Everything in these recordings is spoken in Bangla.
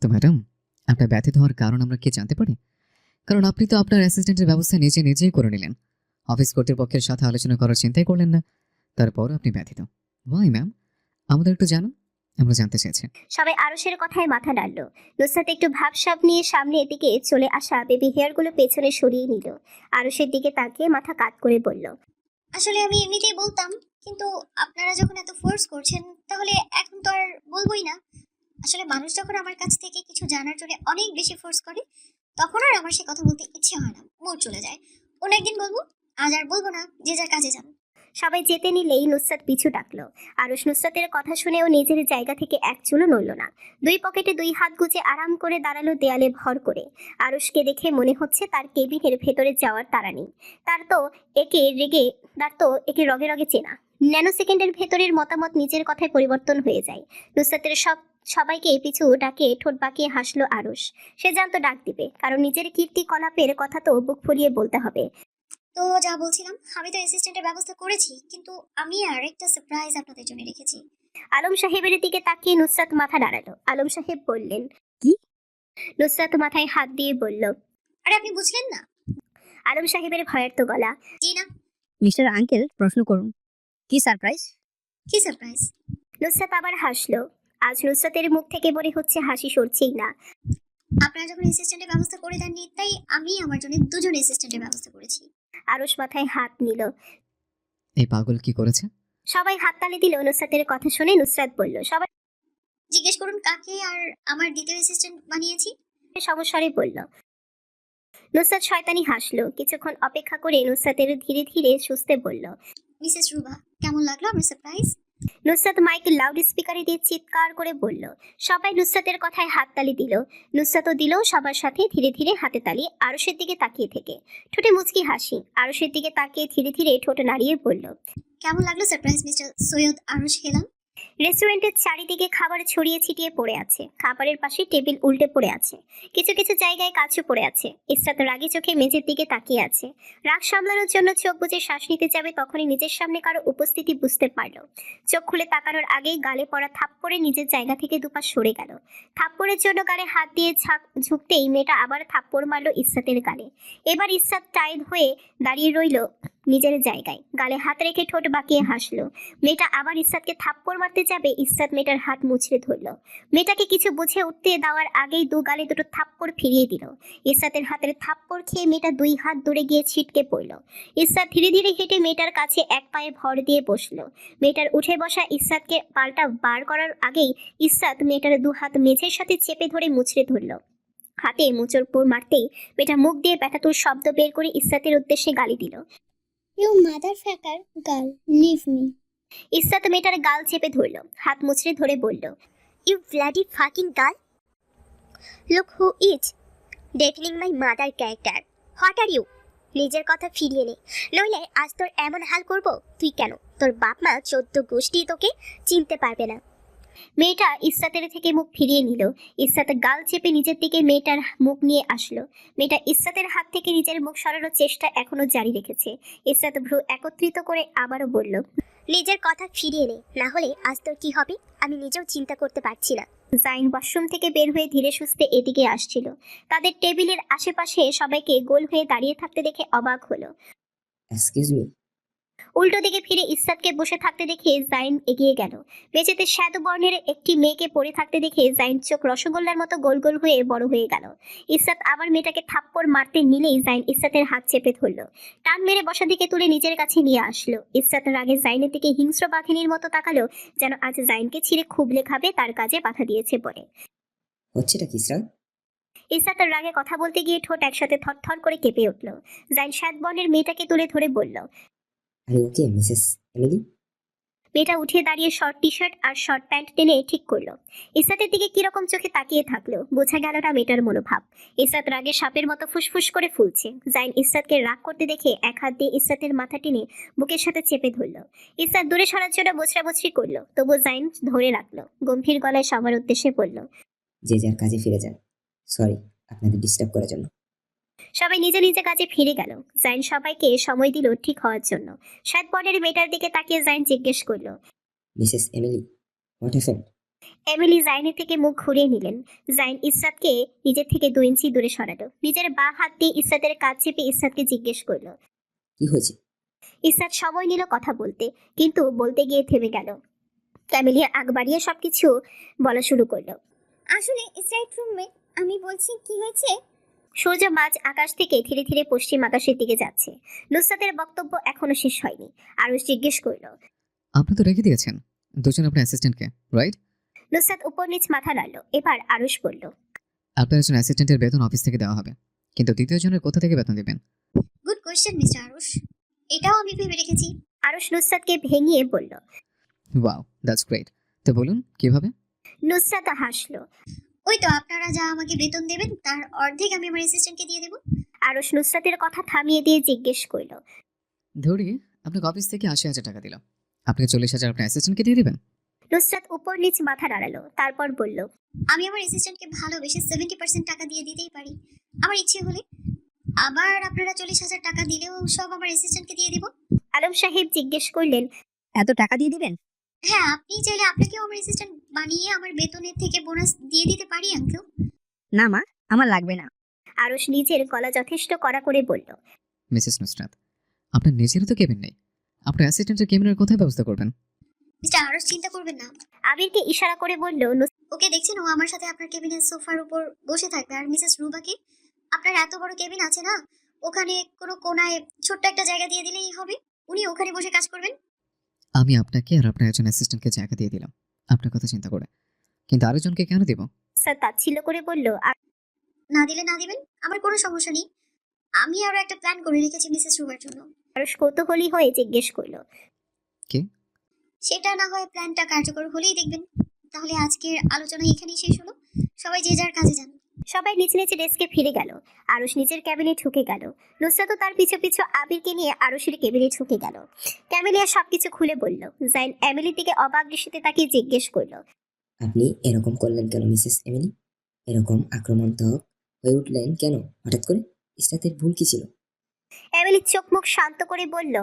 তো ম্যাডাম, আপনার ব্যথিত হওয়ার কারণ আমরা কি জানতে পারি? কারণ আপনি তো আপনার অ্যাসিস্ট্যান্টের ব্যবস্থা নিজেই করে নিলেন। অফিস কর্তৃপক্ষের সাথে আলোচনা করার চিন্তাই করলেন না। তারপরও আপনি ব্যথিত। Why ma'am? আমাদের একটু জানান। আমরা জানতে চাইছি। সবাই আরুষের কথায় মাথা নাড়ল। নুসরাত একটু ভাবসাব নিয়ে সামনের দিকে চলে আসা বেবি হেয়ারগুলো পেছনে সরিয়ে নিল। আরুষের দিকে তাকিয়ে মাথা কাত করে বলল, আসলে আমি এমনিতেই বলতাম, কিন্তু আপনারা যখন এত ফোর্স করছেন তাহলে এখন তো আর বলবোই না। আসলে মানুষ যখন আমার কাছ থেকে কিছু জানার জন্য অনেক বেশি ফোর্স করে, তখন আর আমার সে কথা বলতে ইচ্ছে হয় না, মুড চলে যায়। অন্য একদিন বলবো, আজ আর বলবো না, যে যার কাজে যান। সবাই যেতে নিলেই নুসরাত পিছু ডাকলো। আরুষ নুসরাতের কথা শুনেও নিজের জায়গা থেকে এক চুলও নড়ল না। দুই পকেটে দুই হাত গুজে আরাম করে দাঁড়ালো দেয়ালে ভর করে। আরুষকে দেখে মনে হচ্ছে তার কেবিনের ভেতরে যাওয়ার তাড়া নেই। তার তো একে রগে রগে চেনা। ন্যানো সেকেন্ডের ভেতরের মতামত নিজের কথায় পরিবর্তন হয়ে যায়। নুসরাতের সবাইকে পিছু ডাকে ঠোঁট বাঁকিয়ে হাসলো আরুষ। সে জানতো ডাক দিবে, কারণ নিজের কীর্তিকলাপের কথা তো বুক ফুলিয়ে বলতে হবে। তো যা বলছিলাম, আমি তো অ্যাসিস্ট্যান্টের ব্যবস্থা করেছি, কিন্তু আমি আর একটা সারপ্রাইজ আপনাদের জন্য রেখেছি। আলম সাহেবের দিকে তাকিয়ে নুসরাত মাথা নাড়ালো। আলম সাহেব বললেন, কি? নুসরাত মাথায় হাত দিয়ে বলল, আরে আপনি বুঝলেন না? আলম সাহেবের ভয়ার্ত গলা। জি না। মিস্টার আঙ্কেল, প্রশ্ন করুন। কি সারপ্রাইজ? কি সারপ্রাইজ? নুসরাত আবার হাসলো। আজ নুসরাতের মুখ থেকে মনে হচ্ছে হাসি সরছেই না। আপনারা যখন অ্যাসিস্ট্যান্টের ব্যবস্থা করে দেননি, তাই আমি আমার জন্য দুজন অ্যাসিস্ট্যান্টের ব্যবস্থা করেছি। আরুষ মাথায় হাত নিল। এই পাগল কি করেছে? সবাই হাততালি দিল নুসরাতের কথা শুনে। নুসরাত বলল, সবাই জিজ্ঞেস করুন কাকে আর আমার দ্বিতীয় অ্যাসিস্ট্যান্ট বানিয়েছি। সমস্বরে বলল। নুসরাত শয়তানি হাসলো। কিছুক্ষণ অপেক্ষা করে নুসরাতের ধীরে ধীরে সুস্থে বলল, মিসেস রুবা, কেমন লাগলো আমার সারপ্রাইজ? নুসরাত মাইকে লাউড স্পিকারে দিয়ে চিৎকার করে বলল। সবাই নুসরাতের কথায় হাততালি দিল। নুসরাতও দিল সবার সাথে ধীরে ধীরে হাতে তালি। আরুষের দিকে তাকিয়ে থেকে ঠোঁটে মুচকি হাসি। আরুষের দিকে তাকিয়ে ধীরে ধীরে ঠোঁট নাড়িয়ে বলল, কেমন লাগলো সারপ্রাইজ মিস্টার সৈয়দ আরুশ হেলাল? রেস্টুরেন্টের চারিদিকে খাবার ছড়িয়ে ছিটিয়ে পড়ে আছে। খাবারের পাশে টেবিল উল্টে পড়ে আছে। কিছু কিছু জায়গায় কাচু পড়ে আছে। ইসরাত রাগী চোখে মেঝের দিকে তাকিয়ে আছে। রাগ সামলানোর জন্য চোখ বুজে শ্বাস নিতে যাবে, তখনই নিজের সামনে কারো উপস্থিতি বুঝতে পারল। চোখ খুলে তাকানোর আগেই গালে পড়া থাপ্পড়ে নিজের জায়গা থেকে দুপা সরে গেল। থাপ্পড়ের জন্য গালে হাত দিয়ে ঝুঁকতেই মেয়েটা আবার থাপ্পড় মারলো ইসরাতের গালে। এবার ইসরাত টাইট হয়ে দাঁড়িয়ে রইল নিজের জায়গায়। গালে হাত রেখে ঠোঁট বাঁকিয়ে হাসলো। মেয়েটা আবার ইসরাতকে থাপ্পড় মারতে যাবে। ইসরাত মেয়েটার হাত মুচড়ে ধরলো। মেয়েটাকে কিছু বুঝে উঠতে দেওয়ার আগেই দু গালে দুটো থাপ্পড় ফিরিয়ে দিল। ইসরাতের হাতের থাপ্পড় খেয়ে মেয়েটা দুই হাত দূরে গিয়ে ছিটকে পড়ল। ইসরাত ধীরে ধীরে হেঁটে মেয়েটার কাছে এক পায়ে ভর দিয়ে বসলো। মেয়েটার উঠে বসা ইসরাতকে পাল্টা বার করার আগেই ইসরাত মেয়েটার দু হাত মেঝের সাথে চেপে ধরে মুচড়ে ধরল। হাতে মুচড় মারতেই মেয়েটা মুখ দিয়ে ব্যথাতুর শব্দ বের করে ইসরাতের উদ্দেশ্যে গালি দিল। You mother fucker girl, leave me. Israt মেয়েটার গাল চেপে ধরল। হাত মুচড়ে ধরে বলল, you bloody fucking girl, look who is defining my mother character. What are you? নিজের কথা ফিরিয়ে নে, নইলে আজ তোর এমন হাল করব, তুই কেন, তোর বাপ মা 14 গোষ্ঠী তোকে চিনতে পারবে না। মেয়েটা ইসরাতের থেকে মুখ ফিরিয়ে নিল। ইসরাতের গাল চেপে নিজের দিকে মেয়েটার মুখ নিয়ে আসলো। মেয়েটা ইসরাতের হাত থেকে নিজের মুখ সরানোর চেষ্টা এখনো জারি রেখেছে। ইসরাত ভ্রু একত্রিত করে আবারও বলল, নিজের কথা ফিরিয়ে নে, না হলে আজ তোর কি হবে আমি নিজেও চিন্তা করতে পারছি না। জাইন ওয়াশরুম থেকে বের হয়ে ধীরে সুস্থে এদিকে আসছিল। তাদের টেবিলের আশেপাশে সবাইকে গোল হয়ে দাঁড়িয়ে থাকতে দেখে অবাক হলো। Excuse me. উল্টো দিকে ফিরে ইসরাতকে বসে থাকতে দেখে জাইন এগিয়ে গেল। মেঝেতে শ্বেত বর্ণের একটি মেয়েকে পড়ে থাকতে দেখে জাইন চোখ রসগোল্লার মতো গোল গোল হয়ে বড় হয়ে গেল। ইসরাত আবার মেয়েটাকে থাপ্পড় মারতে নিলেই জাইন ইসরাতের হাত চেপে ধরল। টান মেরে বসা দিকে তুলে নিজের কাছে নিয়ে আসলো। ইসরাত রাগে জাইনের দিকে হিংস্র বাঘিনীর মতো তাকালো, যেন আজ জাইনকে ছিঁড়ে খুবলে খাবে, তার কাজে বাধা দিয়েছে বলে। হচ্ছেটা কি স্যার? ইসরাতের রাগে কথা বলতে গিয়ে ঠোঁট একসাথে থরথর করে কেঁপে উঠল। জাইন শ্বেত বর্ণের মেয়েটাকে তুলে ধরে বলল। আরে ওকে মিসেস এমিলি। মেয়েটা উঠে দাঁড়িয়ে শর্ট টি শার্ট আর শর্ট প্যান্ট টেনে ঠিক করলো। ইসরাতের দিকে কিরকম চোখে তাকিয়ে থাকলো, বোঝা গেল না মেয়েটার মনোভাব। ইসরাত রাগে সাপের মতো ফুসফুস করে ফুলছে। জাইন ইসরাতকে রাগ করতে দেখে এক হাত দিয়ে ইসরাতের মাথা টেনে বুকের সাথে চেপে ধরলো। ইসরাত দূরে সরার জন্য মোছড়ামুছড়ি করলো, তবু জাইন ধরে রাখলো। গম্ভীর গলায় সবার উদ্দেশ্যে বলল, যে যার কাজে ফিরে যান। সরি আপনাদের ডিস্টার্ব করার জন্য। সবাই নিজে নিজে কাজে ফিরে গেল। জাইন সবাইকে সময় দিল ঠিক হওয়ার জন্য। শ্বেত বর্ণের মেয়েটার দিকে তাকিয়ে জাইন জিজ্ঞেস করলো, Mrs Emily, what happened? Emily জাইনের থেকে মুখ ঘুরিয়ে নিলেন। জাইন ইসরাতকে নিজের থেকে 2 ইঞ্চি দূরে সরালো। নিজের বাঁ হাত দিয়ে ইসরাতের কাঁধ চেপে ইসরাতকে জিজ্ঞেস করলো। কি হয়েছে? ইসরাত সময় নিল কথা বলতে, কিন্তু বলতে গিয়ে থেমে গেল। ক্যামেলিয়া আগ বাড়িয়ে সবকিছু বলা শুরু করলো। আসলে ইসরাইট রুমমেট, আমি বলছি কি হয়েছে। সূর্য মাঝ আকাশ থেকে ধীরে ধীরে পশ্চিম আকাশের দিকে যাচ্ছে। নুসরাতের বক্তব্য এখনো শেষ হয়নি। আরুষ জিজ্ঞেস করলো। আপনি তো রেখে দিয়েছেন দুজন আপনার অ্যাসিস্ট্যান্টকে, রাইট? নুসরাত উপর নিচ মাথা নাড়ল। এবার আরুষ বলল। আপনার একজন অ্যাসিস্ট্যান্টের বেতন অফিস থেকে দেওয়া হবে, কিন্তু দ্বিতীয় জনের কোথা থেকে বেতন দেবেন? গুড কোয়েশ্চেন মিস্টার আরুষ, এটাও আমি ভেবে রেখেছি। আরুষ নুসরাতকে ভেঙিয়ে বলল। Wow, that's great. তো বলুন কিভাবে? নুসরাত হাসলো। ওই তো আপনারা যা আমাকে বেতন দেবেন তার অর্ধেক আমি আমার অ্যাসিস্ট্যান্টকে দিয়ে দেবো। আরুষ নুসরাতের কথা থামিয়ে দিয়ে জিজ্ঞেস করল। ধরি আপনাকে অফিস থেকে 80,000 টাকা দিল, আপনি 40,000 আপনার অ্যাসিস্ট্যান্টকে দিয়ে দিবেন? নুসরাত উপর নিচ মাথা নাড়ালো, তারপর বলল। আমি আমার অ্যাসিস্ট্যান্টকে ভালোবেসে 70% টাকা দিয়ে দিতেই পারি আমার ইচ্ছে হলে। আবার আপনারা 40,000 টাকা দিলেও সব আমার অ্যাসিস্ট্যান্টকে দিয়ে দিব। আলম সাহেব জিজ্ঞেস করলেন। এত টাকা দিয়ে দিবেন? হ্যাঁ, আপনি চাইলে আপনাকেও আমার অ্যাসিস্ট্যান্ট বানিয়ে আমার বেতনের থেকে বোনাস দিয়ে দিতে পারি আঙ্কেল। না মা, আমার লাগবে না। আরুষ নিজের গলা যথেষ্ট কড়া করে বলল। মিসেস নুসরাত, আপনার নিজেরও তো কেবিন নেই, আপনার অ্যাসিস্ট্যান্টের কেবিনের কোথায় ব্যবস্থা করবেন? মিস্টার আরুষ, চিন্তা করবেন না। আবিরকে ইশারা করে বলল। ওকে দেখছেন, ও আমার সাথে আপনার কেবিনের সোফার উপর বসে থাকবে। আর মিসেস রুবাকে, আপনার এত বড় কেবিন আছে না, ওখানে কোনো কোনায় ছোট্ট একটা জায়গা দিয়ে দিলেই হবে। উনি ওখানে বসে কাজ করবেন। আমি আপনাকে আর আপনার একজন অ্যাসিস্ট্যান্টকে জায়গা দিয়ে দিলাম আপনার কথা চিন্তা করে, কিন্তু আরেকজনকে কেন দেব? নুসরাত তাচ্ছিল্য করে বলল। না দিলে না দিবেন, আমার কোনো সমস্যা নেই। আমি আরো একটা প্ল্যান করে রেখেছি মিসেস রুবার জন্য। আরুষ কৌতূহলী হয়ে জিজ্ঞেস করল। কি? সেটা না হয় প্ল্যানটা কার্যকর হলেই দেখবেন। তাহলে আজকের আলোচনা এখানেই শেষ হলো। সবাই যে যার কাজে যান। সবাই নিচে নিচে ডেস্কে ফিরে গেল। আরুষ নিজের ক্যাবিনে ঢুকে গেল। নুসরাতও তার পিছু পিছু আবিরকে নিয়ে আরুষের কেবিনে ঢুকে গেল। ক্যামেলিয়া সবকিছু খুলে বলল। জাইন এমিলির দিকে অবাক দৃষ্টিতে তাকিয়ে জিজ্ঞেস করল। আপনি এরকম করলেন কেন মিসেস এমিলি? এরকম আক্রমণাত্মক হয়ে উঠলেন কেন হঠাৎ করে? ইসরাতের ভুল কি ছিল? এমিলি চোখ মুখ শান্ত করে বলল।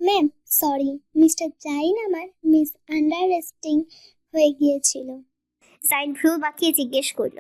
ম্যাম, সরি, মিস্টার জাইন আমার মিস আন্ডারস্ট্যান্ডিং হয়ে গিয়েছিল। জাইন ভ্রু বাঁকিয়ে জিজ্ঞেস করল।